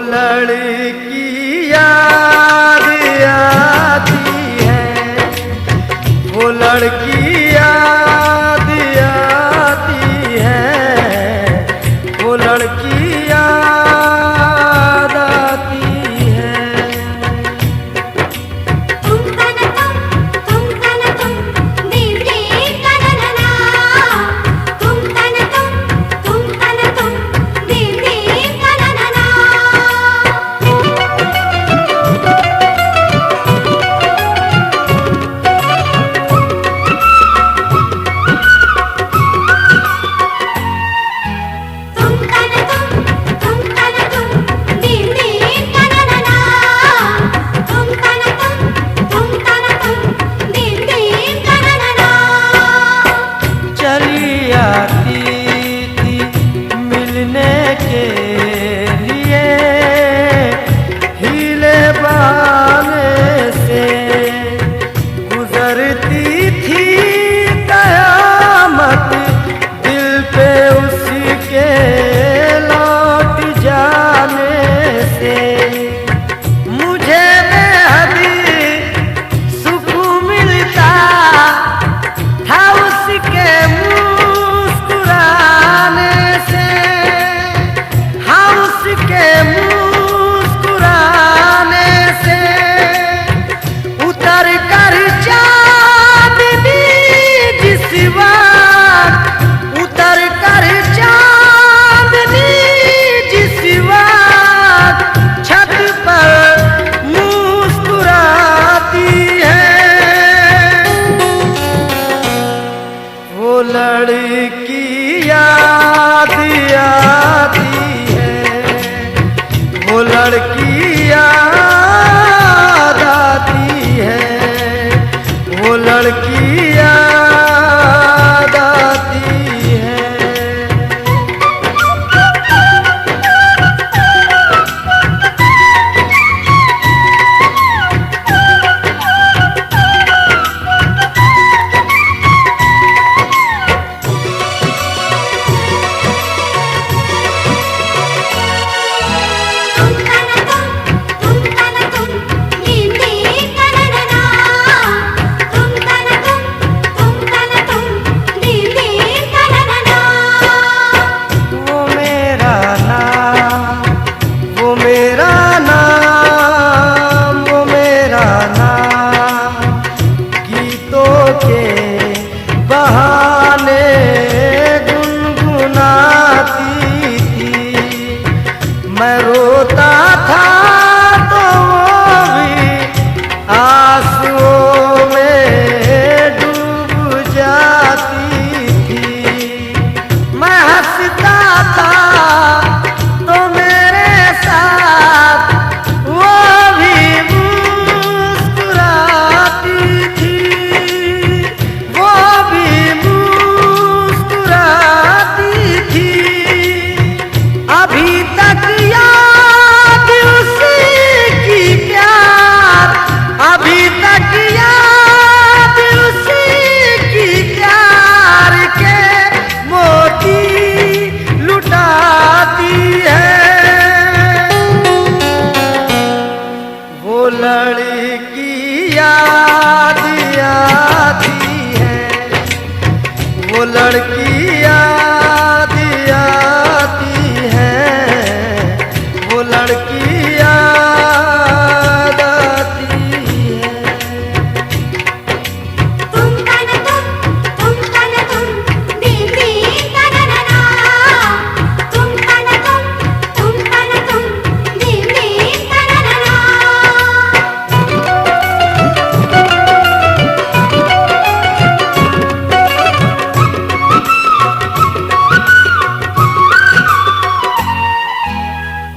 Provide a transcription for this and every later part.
लड़की याद आती है, वो लड़की याद आती है, वो लड़की याद आती है। तुम तन तुम दिल दिल तन ना, तुम तन तुम दिल दिल तन ना। तुम तन तुम दिल दिल तन ना, तुम तन दिल दिल तन ना। चली आती थी मिलने के लिए, हीले बहाने से गुजरती थी कयामत दिल पे उसके लौट जाने से। मुझे बेहद सुकून मिलता था उसके मुस्कुराने से, हाँ उसके मुस्कुराने से। उतर कर चांदनी जिस वक्त, उतर कर चांदनी जिस वक्त छत पर मुस्कुराती है, वो लड़की याद आती है, वो लड़की याद आती है, वो लड़की याद आती है। तुम तन तुम दिल दिल तन ना, तुम तन तुम दिल दिल तन ना। वो मेरा नाम, वो मेरा नाम, वो मेरा नाम गीतों के बहाने गुनगुनाती थी। मैं रोता था तो वो भी आंसुओं में डूब जाती थी। मैं हंसता था तो मेरे साथ वो भी मुस्कुराती थी, वो भी मुस्कुराती थी। अभी तक याद उसकी प्यार, अभी तक याद उसकी प्यार के मोती लुटाती है। वो लड़की याद आती है, वो लड़की याद आती है, वो लड़की याद आती है। तुम तन तुम दिल दिल तन ना, तुम तन दिल दिल तन ना।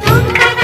तुम तन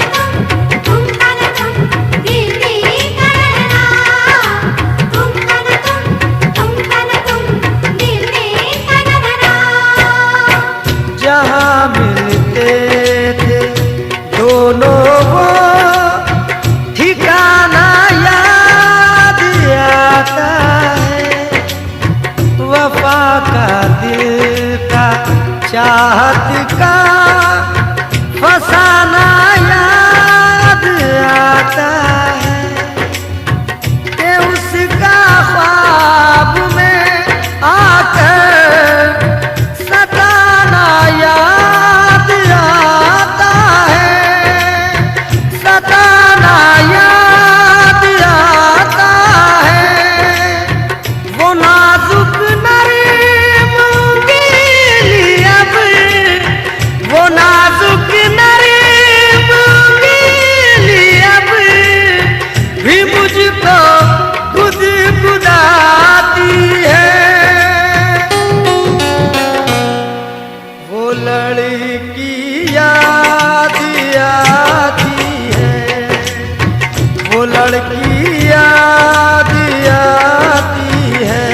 लड़की याद आती है,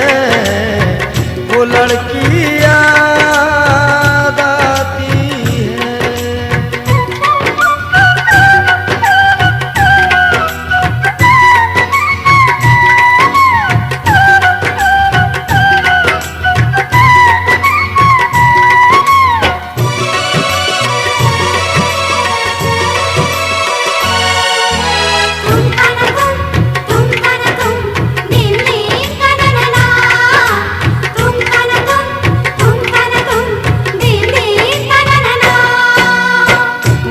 वो लड़की याद आती है।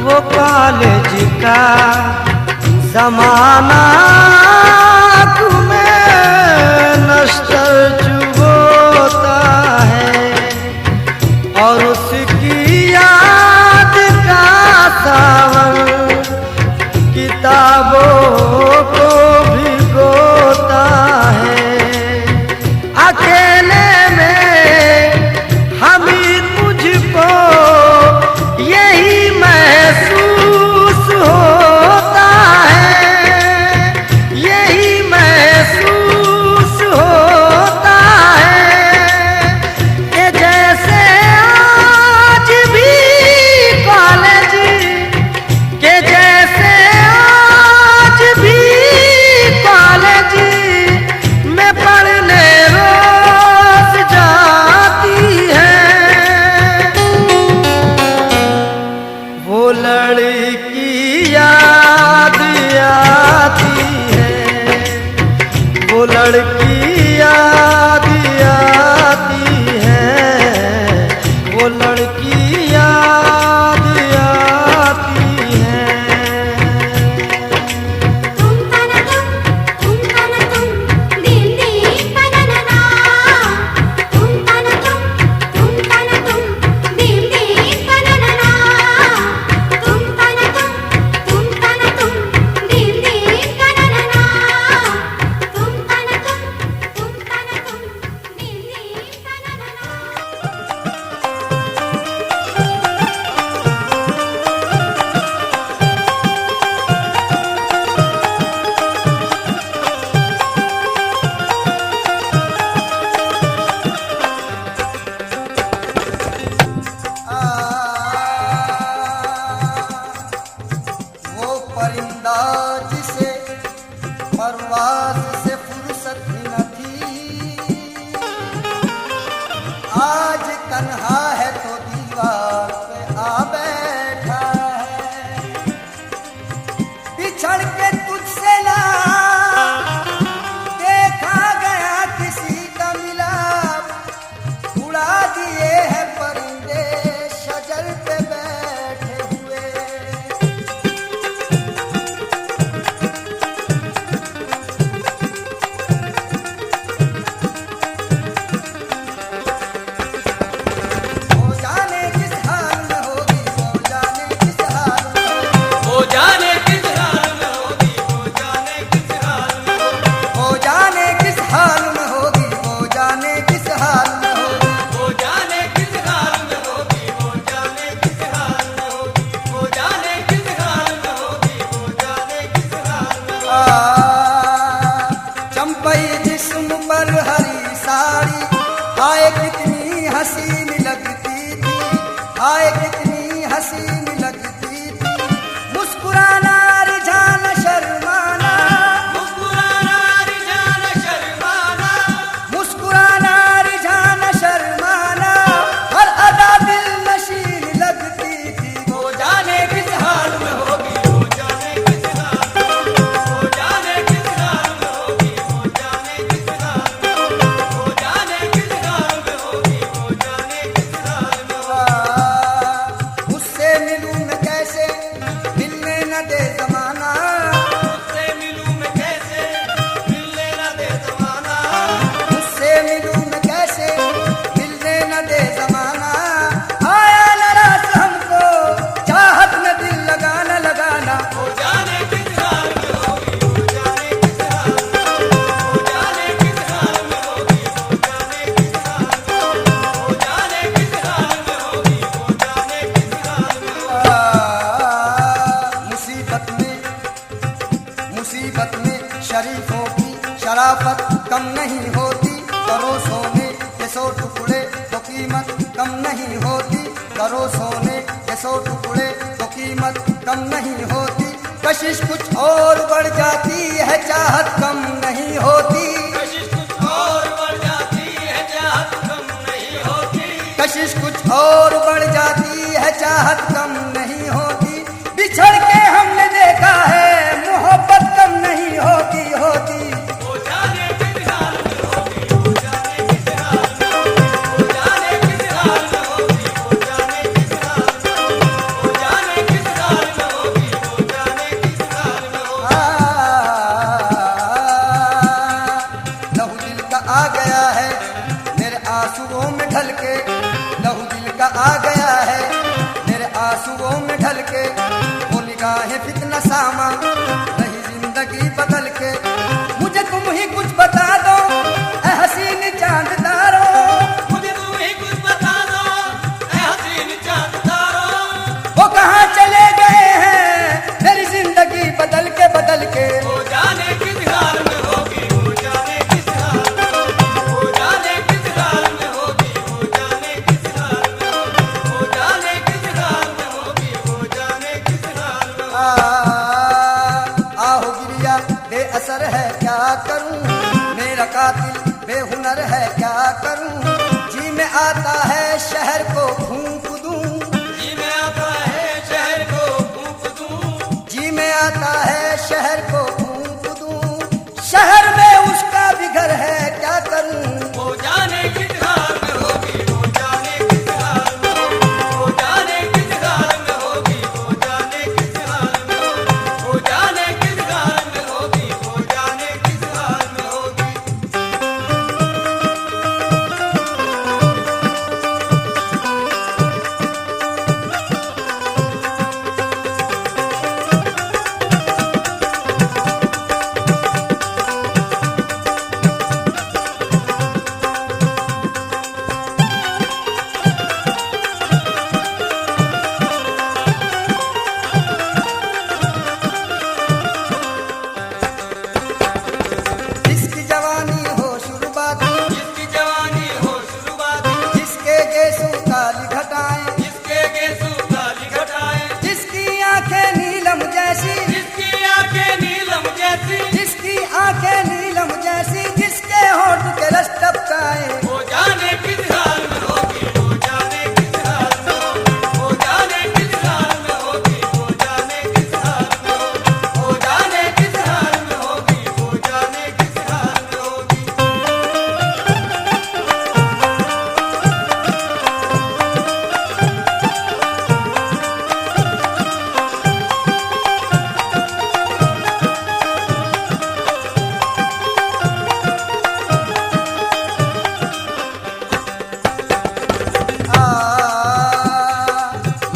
वो कॉलेज का जमाना तुम्हें नस्तर चुभोता है, और उसकी याद का सावन किताबों को भिगोता है। अकेले में हमीर मुझको यही महसूस होता है, यही महसूस होता है कि जैसे आज भी कॉलेज, के जैसे आज भी कॉलेज में पढ़ने रोज जाती है। वो लड़की याद आती है, वो लड़की याद आती है, वो लड़की याद आती है। वो परिंदा जिसे परवाज़ से फुर्सत ही न थी, आज तन्हा है तो दीवार पे आ बैठा है। बिछड़ के तुझसे ना देखा गया किसी का मिलाप, उड़ा दिए हैं परिंदे शजर पे बैठे हुए। शरीफों की शराफत कम नहीं होती, करो सोने के 100 टुकड़े तो कीमत कम नहीं होती, करो सोने के 100 टुकड़े तो कीमत कम नहीं होती। कशिश कुछ और बढ़ जाती है, चाहत कम नहीं होती, कशिश कुछ और बढ़ जाती है, चाहत कम नहीं होती, कशिश कुछ और बढ़ जाती है, चाहत कम नहीं होती। बिछड़ के हमने देखा है, मोहब्बत कम नहीं होती होती। वो जाने किस हाल में होगी, वो जाने किस हाल में, वो जाने किस हाल में होगी, वो जाने किस हाल में, वो जाने किस हाल में होगी, वो जाने किस हाल में होगी। लहू दिल का आ गया है मेरे आंसुओं में ढल के, लहू दिल का आ गया है मेरे आंसुओं में ढल के। वो निगाहें फितना सामा रही जिंदगी बदल के। मुझे तुम ही कुछ बता दो ऐ हसीन चांद तारो, मुझे तुम ही कुछ बता दो ऐ हसीन चांद तारो, वो कहाँ चले गए हैं मेरी जिंदगी बदल के बदल के। वो जाने किस हाल में होगी, वो जाने किस हाल में, वो जाने किस हाल में होगी, वो जाने किस हाल में, वो जाने किस हाल में होगी, वो जाने किस हाल में होगी। आहो गिरिया बेअसर है क्या करूं, मेरा कातिल बेहुनर है क्या करूं। जी में आता है शहर को फूंक दूं, जी में आता है शहर को फूंक दूं, जी में आता है शहर को फूंक दूं। शहर में उसका भी घर है क्या करूं। वो जाने किस हाल में होगी, वो जाने किस हाल में होगी, वो जाने किस हाल में होगी, वो जाने किस हाल में होगी, वो जाने किस हाल में होगी, वो जाने किस हाल में होगी। जिसकी जवानी हो शुरुआती, जिसकी जवानी हो शुरुआती, जिसके गेसू काली घटाएं, जिसके गेसू काली घटाएं, जिसकी आंखें नीलम जैसी, जिसकी आंखें नीलम जैसी, जिसकी आंखें नीलम जैसी, जिसके होठ के रस टपकाए। वो जाने किस हाल में होगी, वो जाने किस हाल में होगी, वो जाने किस हाल में होगी, वो जाने किस हाल में होगी, वो जाने किस हाल में होगी, वो जाने किस हाल में होगी। आ,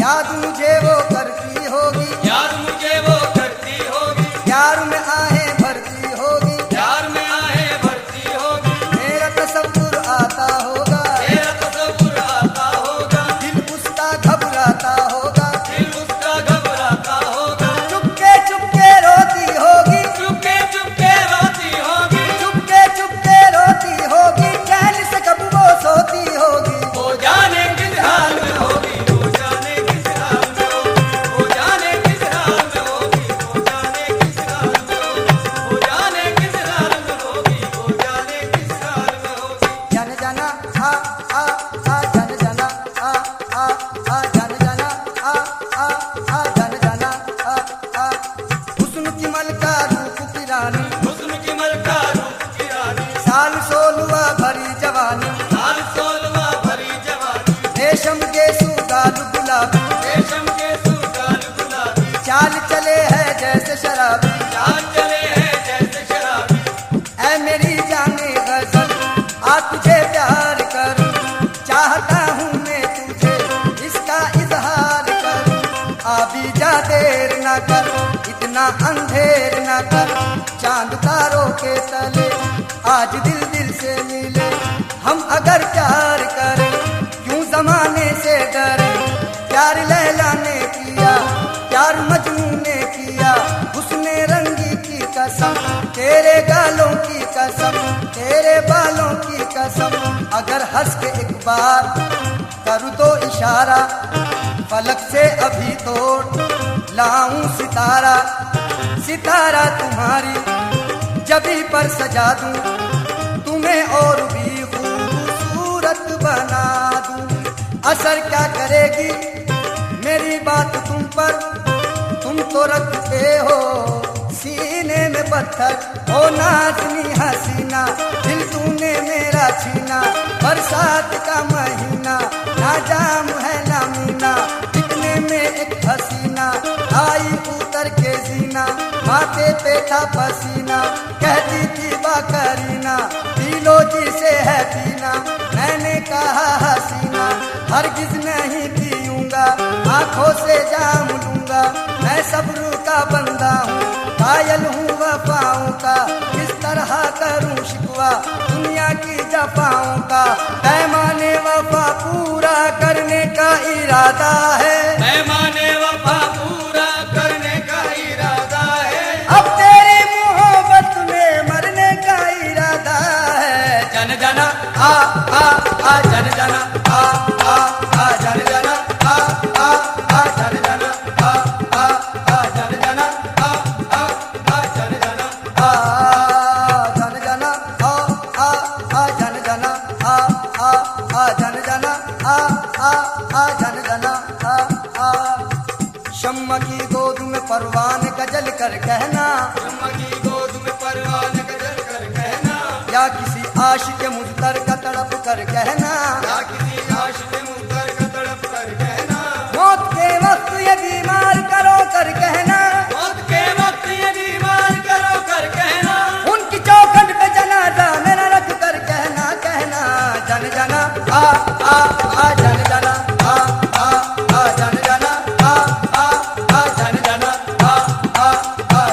याद मुझे वो करती होगी, यार मुझे वो करती होगी, प्यार में आहें भरती होगी। प्यार में आहें भरती होगी, मेरा तसव्वुर आता होगा, तेरा तसव्वुर आता होगा, दिल उसका घबराता होगा। दिल उसका घबराता होगा, चुपके चुपके रोती होगी, चुपके चुपके रोती होगी, चुपके चुपके रोती होगी। चैन से कब वो सोती होगी। वो जाने किस हाल में होगी, वो जाने किस हाल में होगी, वो जाने किस हाल में होगी, वो जाने किस हाल में होगी, वो जाने किस हाल में होगी, वो जाने किस हाल में होगी। जन जना आ जन जना आ जन जना आ जन जना आ। हुस्न की मलका रूप की रानी, हुस्न की मलका रूप की रानी, साल 16वां भरी जवानी। साल 16वां भरी जवानी, रेशम के सुगाल गुलाबी, रेशम के सुगाल गुलाबी, चाल चले है जैसे शराबी। चाल चले हैं जैसे शराबी। ऐ मेरी जाने गजल आ तुझे प्यार करूं, चाहता हूँ मैं तुझे इसका इजहार करूं। आ भी जा देर न कर, इतना अंधेर न कर, चांद तारों के तले आज दिल दिल से मिले। हम अगर प्यार करें क्यों जमाने से डरे। प्यार लैला ने किया, प्यार मजनू ने किया, हुस्ने रंगी की कसम तेरे तेरे बालों की कसम, अगर हंस के एक बार करूँ तो इशारा, फलक से अभी तोड़ लाऊं सितारा, सितारा तुम्हारी जबी पर सजा दूं, तुम्हें और भी खूबसूरत बना दूं। असर क्या करेगी मेरी बात तुम पर, तुम तो रखते हो सीने में पत्थर। ओ नाज़नी हसीना दिल तूने मेरा छीना, बरसात का महीना ना जाम है ना मीना, दिखने में एक हसीना आई उतर के जीना, माथे पे था पसीना कहती थी बाकरीना, पीलो जी से है पीना, मैंने कहा हसीना हरगिज नहीं पीऊंगा, आंखों से जाम लूंगा, मैं सब्र का बंदा हूँ, कायल हूँ वफाओं का, किस तरह करूँ शिकवा दुनिया की जफाओं का, पैमाने वफा पूरा करने का इरादा है, पैमाने वफा पूरा करने का इरादा है, अब तेरी मोहब्बत में मरने का इरादा है। जन जना आ जन जना आ जन जना आ जन जना आ जन जना आ जन जना जन जना जन जना जन जना जन जना शम्मा की गोद में परवान गजल कर कहना, शम्मा की गोद में परवान गजल कर कहना, या किसी आशिक मुझतर का तड़प कर कहना, या किसी आशिक मुझतर का तड़प कर कहना, मौत के वक्त ये बीमार करो कर कहना, मौत के वक्त ये बीमार करो कर कहना, उनकी चौखट पे जनाजा मेरा रख कर कहना, कहना जन जना आ जन जना जन जना जन जना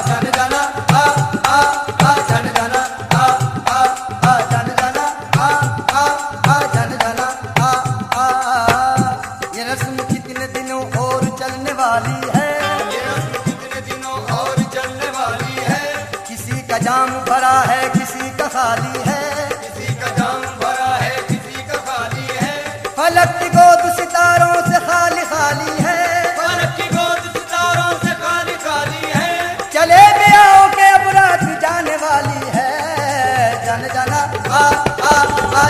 जन जना जन जना जन जना जन जना ये रस्म कितने दिनों और चलने वाली है, ये रस्म कितने दिनों और चलने वाली है, किसी का जाम भरा है किसी का खाली है, किसी का जाम भरा है किसी का खाली है, फलक की गोद सितारों से खाली खाली है, फलक की गोद सितारों से खाली खाली है, चले भी आओ के अब रात जाने वाली है, जन जना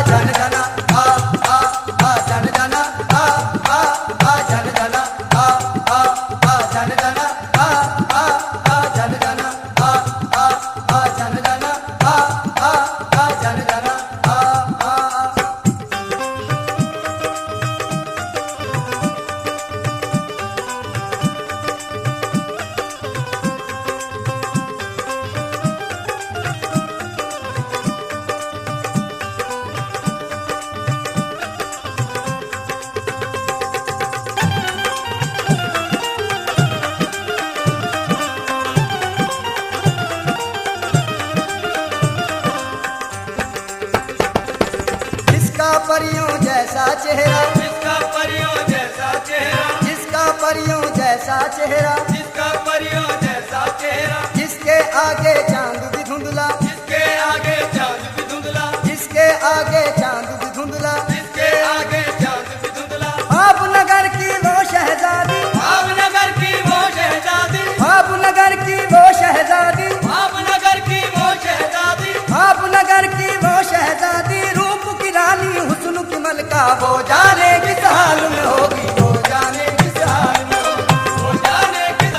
जन जना जन जना जन जना जन जना जन जना जन जना जन जना। जिसका परियों जैसा चेहरा, जिसका परियों जैसा चेहरा, जिसका परियों जैसा चेहरा, जिसका परियों जैसा चेहरा, जिसके आगे चांद भी धुंधला, जिसके आगे चांद भी धुंधला, जिसके आगे चांद भी धुंधला, जिसके आगे चांद भी धुंधला, भावनगर की वो शहजादी, भावनगर की वो शहजादी, भावनगर की वो शहजादी, भावनगर की वो शहजादी, भावनगर की वो शहजादी, रूप की रानी हुस्न की मलका, वो जाने किस हाल में होगी, वो जाने किस हाल में होगी, वो जाने किस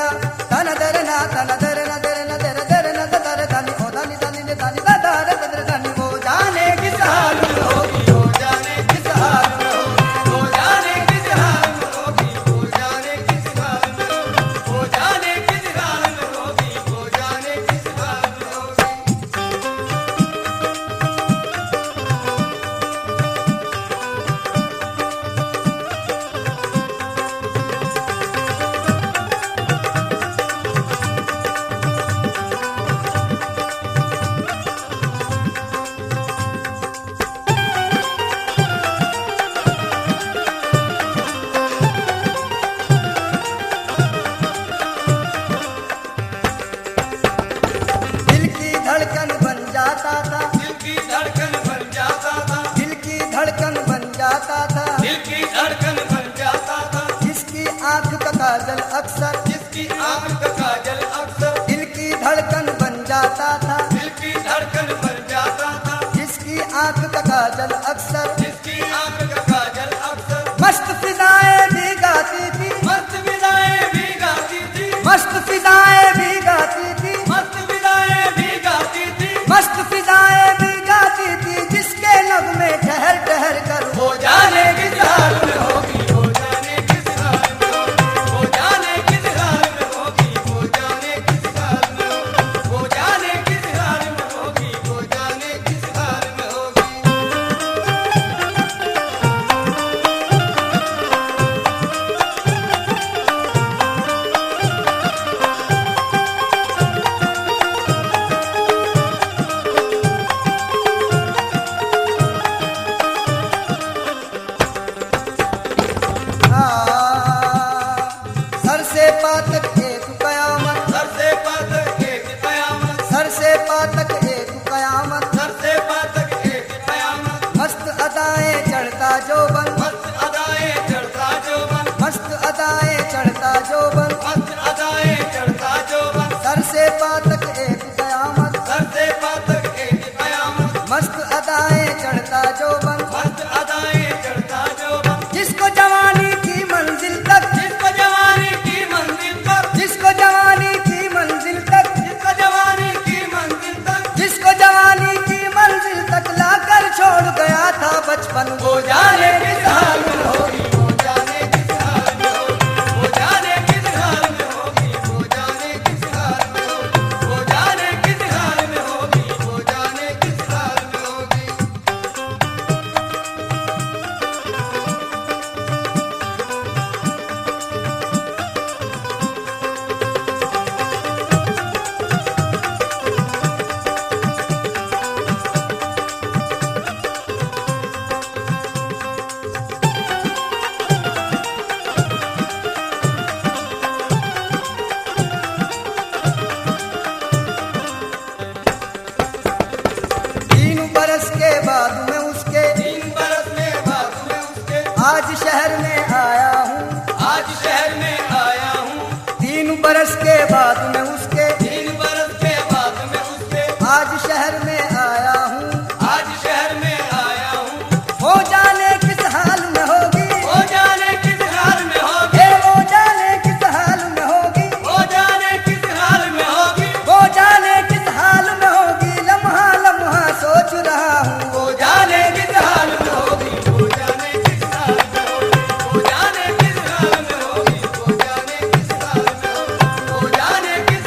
दरना तन दरना तन दरना दरना दर दरना दर धनी ओ धनी धनी ने धनी दर दर धनी वो जाने किस हाल में होगी वो जाने किस हाल में होगी वो जाने किस हाल में होगी वो जाने किस हाल में होगी वो जाने किस हाल में होगी वो जाने किस हाल में होगी दिल की धड़कन बन जाता था दिल की धड़कन बन जाता था दिल की धड़कन बन जाता था दिल की धड़कन बन जाता था जिसकी आंख का काजल अक्सर जिसकी आंख का काजल अक्सर दिल की धड़कन बन जाता था दिल की धड़कन बन जाता था जिसकी आंख का काजल अक्सर जिसकी आंख का काजल अक्सर मस्त फिजाएं भी गाती थी मस्त विदाएं भी गाती थी मस्त फिजाएं भी गाती थी मस्त विदाएं भी गाती थी मस्त फिजाएं भी गाती थी जिसके नग में ठहर ठहर कर वो जाने किस हाल में होगी वो जाने किस हाल में होगी वो जाने किस हाल में होगी वो जाने किस हाल में होगी वो जाने किस हाल में होगी वो जाने किस हाल में होगी सर से पातक एक कयामत सर से पातक एक कयामत सर से पातक एक कयामत सर से पातक एक कयामत मस्त अदाएं चढ़ता जोबन मस्त अदाएं चढ़ता जोबन मस्त अदाएं चढ़ता जोबन मस्त अदाएं चढ़ता जोबन सर से पातक एक कयामत सर से पातक एक कयामत मस्त अदाएं चढ़ता जोबन मस्त अदाएं चढ़ता जोबन जिसको जवानी की मंजिल तक जिसको जवानी की मंजिल तक जिसको जवानी की मंजिल तक जिसको जवानी की मंजिल तक जिसको जवानी की मंजिल तक लाकर छोड़ गया था बचपन वो जाने किस हाल में होगी वो जाने किस हाल में होगी वो जाने किस हाल में होगी वो जाने किस हाल में होगी वो जाने किस हाल में होगी वो जाने किस हाल में होगी तीन बरस के बाद मैं उसके 3 बरस में बाद में उसके आज शहर में आया हूँ आज शहर में आया हूँ 3 बरस के बाद मैं उसके 3 बरस के बाद में उसके आज शहर में आया हूँ आज शहर में आया हूँ हो जाने किस हाल में होगी वो जाने किस हाल में होगी हे वो जाने किस हाल में होगी वो जाने किस हाल में होगी वो जाने किस हाल में होगी लम्हा लम्हा सोच रहा हूँ वो जाने किस हाल में होगी वो जाने किस हाल में होगी वो जाने किस हाल में होगी वो जाने किस हाल में होगी वो जाने किस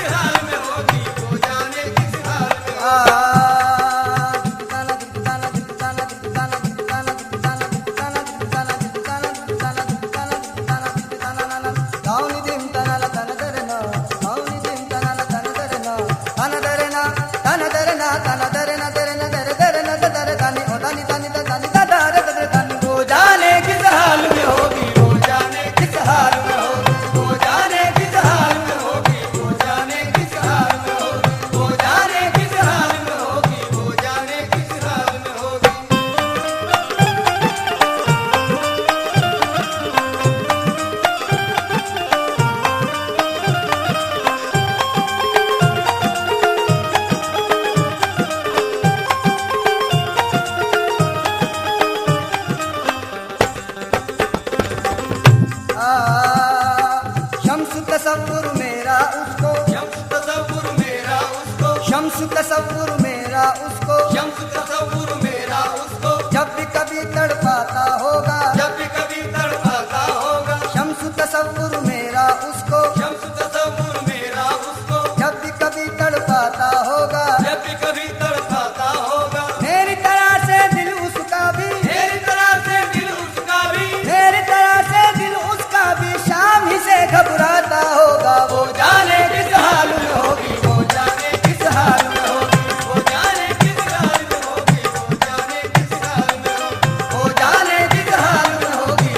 तसव्वुर मेरा उसको, शम्स तसव्वुर मेरा उसको, जब भी कभी तड़पाता होगा, जब भी कभी तड़पाता होगा। शम्स तसव्वुर मेरा उसको, शम्स तसव्वुर मेरा उसको, जब भी कभी तड़पाता होगा। जब भी कभी तड़पाता होगा। मेरी तरह से दिल उसका भी, मेरी तरह से दिल उसका भी, मेरी तरह से दिल उसका भी शाम ही से घबराता होगा। वो जाने किस हाल में होगी, वो जाने किस हाल में होगी, वो जाने किस हाल में होगी, वो जाने किस हाल में होगी,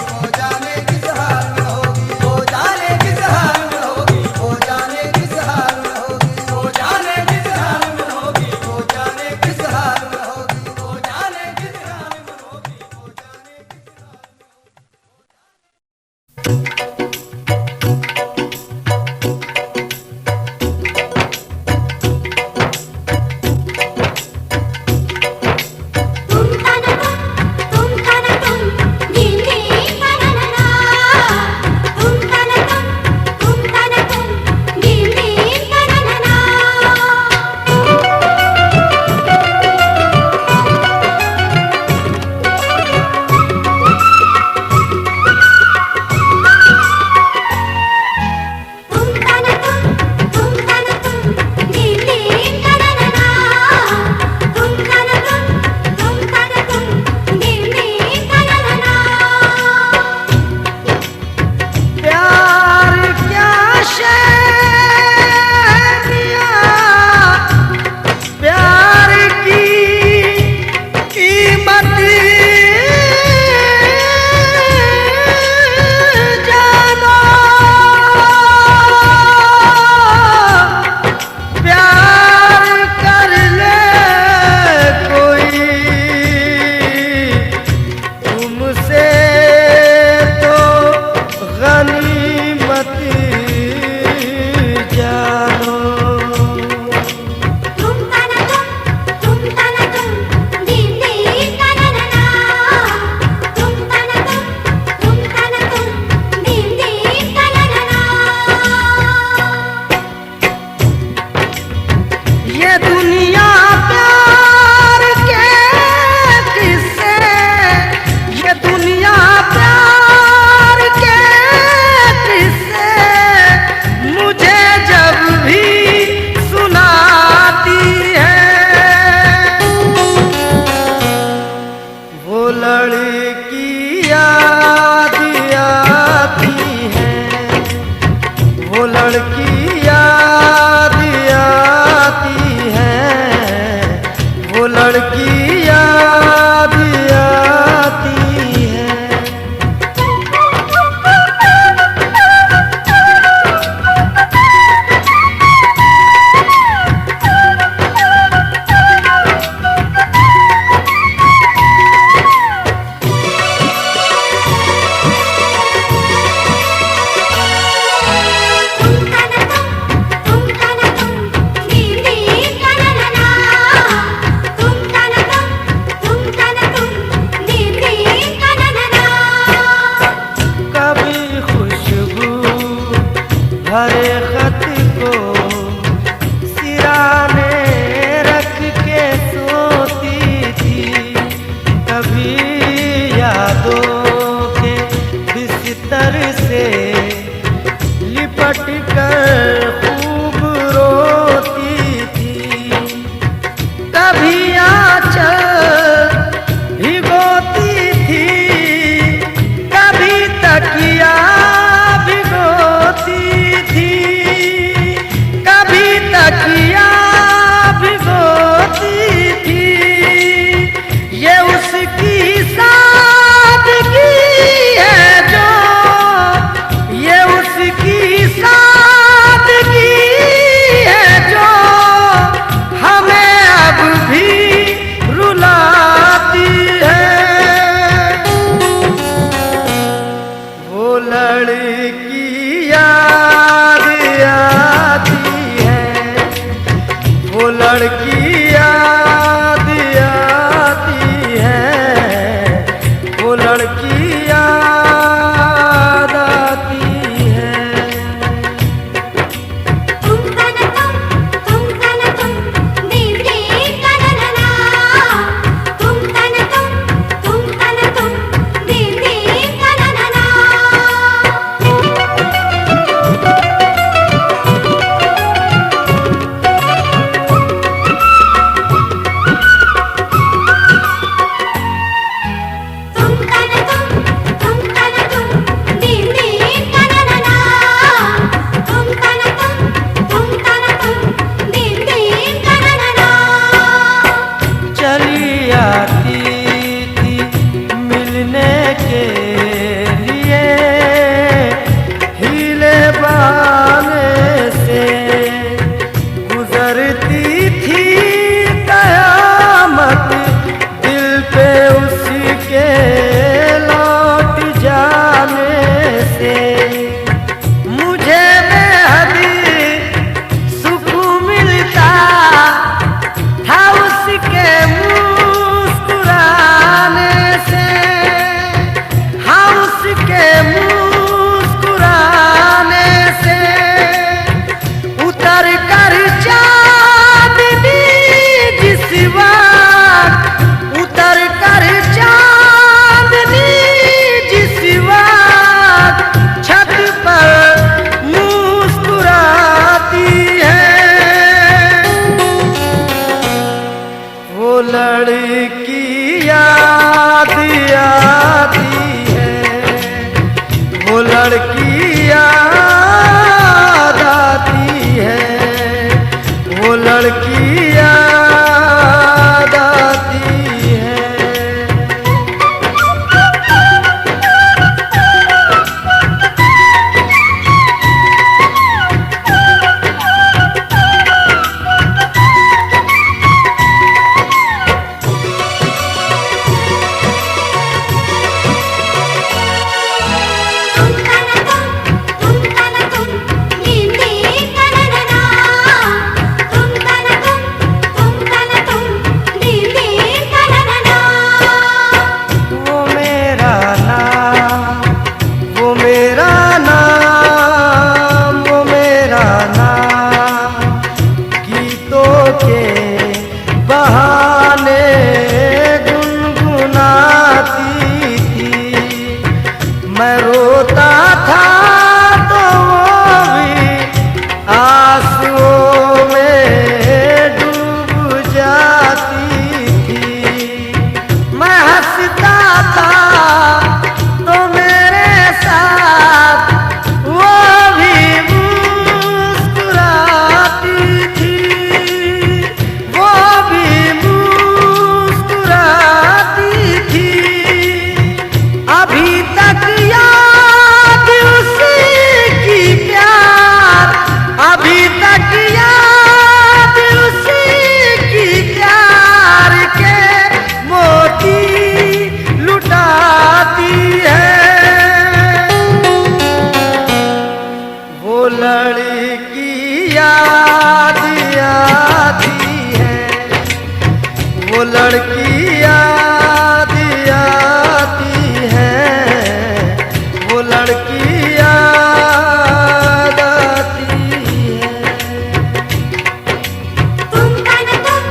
वो जाने किस हाल में होगी, वो जाने किस हाल में होगी, वो जाने किस हाल में होगी, वो जाने किस हाल में होगी, वो जाने किस हाल में होगी, वो जाने किस हाल में होगी। वो जाने किस हाल में होगी, वो जाने तुम तना तुम दिल में तना ना, तुम तना तुम दिल में तना ना। तुम तना तुम दिल में तना ना, तुम तना तुम दिल में तना ना। प्यार क्या शैनिया, प्यार की कीमत जानो, प्यार कर ले कोई तुमसे तो गनीमत जानो। तुम तना तुम दिल में तना ना, तुम तना तुम दिल में तना ना। ये दुनिया प्यार के किस्से, ये दुनिया प्यार के किस्से मुझे जब भी सुनाती है, वो लड़की याद आती है, वो लड़की याद आती है, वो लड़की याद आती है। तुम तना तुम दिल में तना ना, तुम तना तुम दिल में तना ना। कभी खुशबू भरे खत को सिराने रख के सोती थी, कभी यादों के बिस्तर से लिपट कर खूब रोती थी, कभी आंचल भिगोती थी, कभी तकिया भिगोती थी, कभी तकिया आंसुओं में डूब जाती थी। मैं हंसता था तो मेरे साथ वो भी मुस्कुराती थी, वो भी मुस्कुराती थी। अभी तक याद उसी की प्यार, अभी तक याद उसी की प्यार के मोती लुटाती है। वो लड़की याद आती है, वो लड़की याद आती है, वो लड़की याद आती है। तुम तन तुम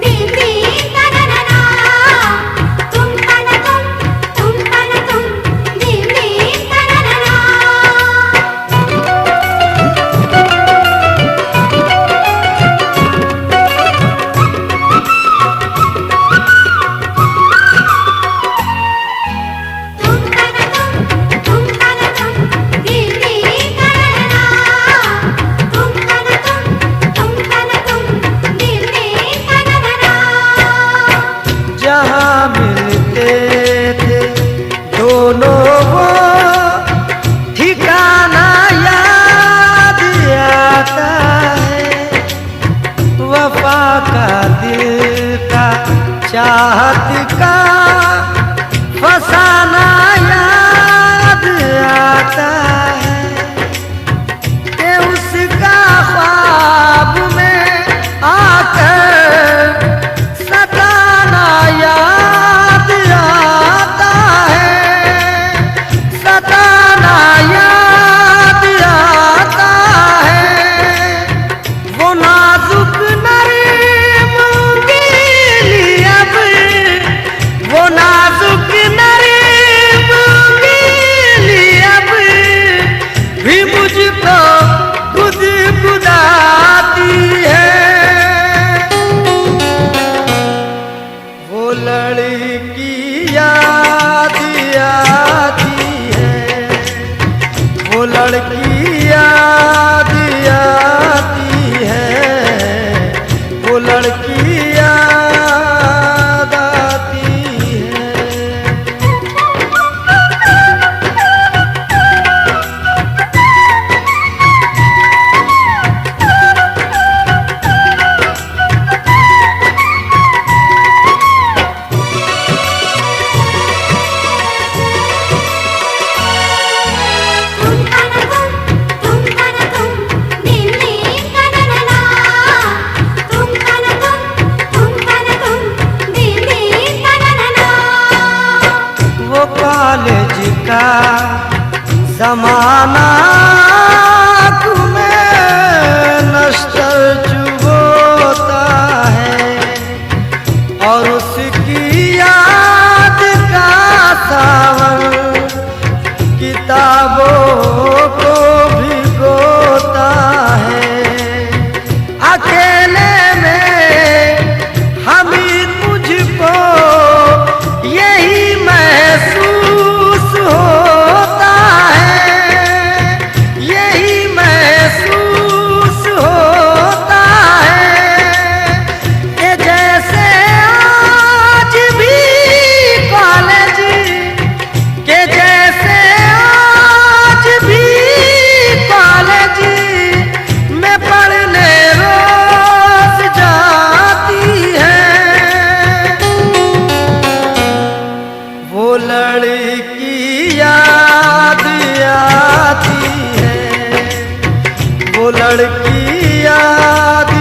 दिन दिन तनना, तुम तन तुम दिन दिन तनना। तुम तन तुम दिन दिन तनना, तुम तन दिन दिन तनना। जहाँ मिलते थे दोनों वो ठिकाना याद आता है। वफा का दिल का चाहत का फसाना याद आता है कि उसका ख्वाब में आकर सताना याद आता है, सताना याद आता है। वो नाजुक नरीम उंगली अब, वो नाजुक नरीम उंगली अब भी मुझको गुदगुदाती है। वो लड़की याद आती है, वो लड़की याद आती है, वो लड़की याद आती है। तुम तन तुम दिन दिन तनना, तुम तन दिन दिन तनना। वो कॉलेज का जमाना तुम्हें नश्तर चुभोता है, और उसकी याद का सावन किताबों को भिगोता है। अकेले में हमीद मुझको यही महसूस होता है, यही महसूस होता है कि जैसे आज भी कॉलेज, के जैसे आज भी कॉलेज में पढ़ने रोज जाती है। वो लड़की याद आती है, वो लड़की याद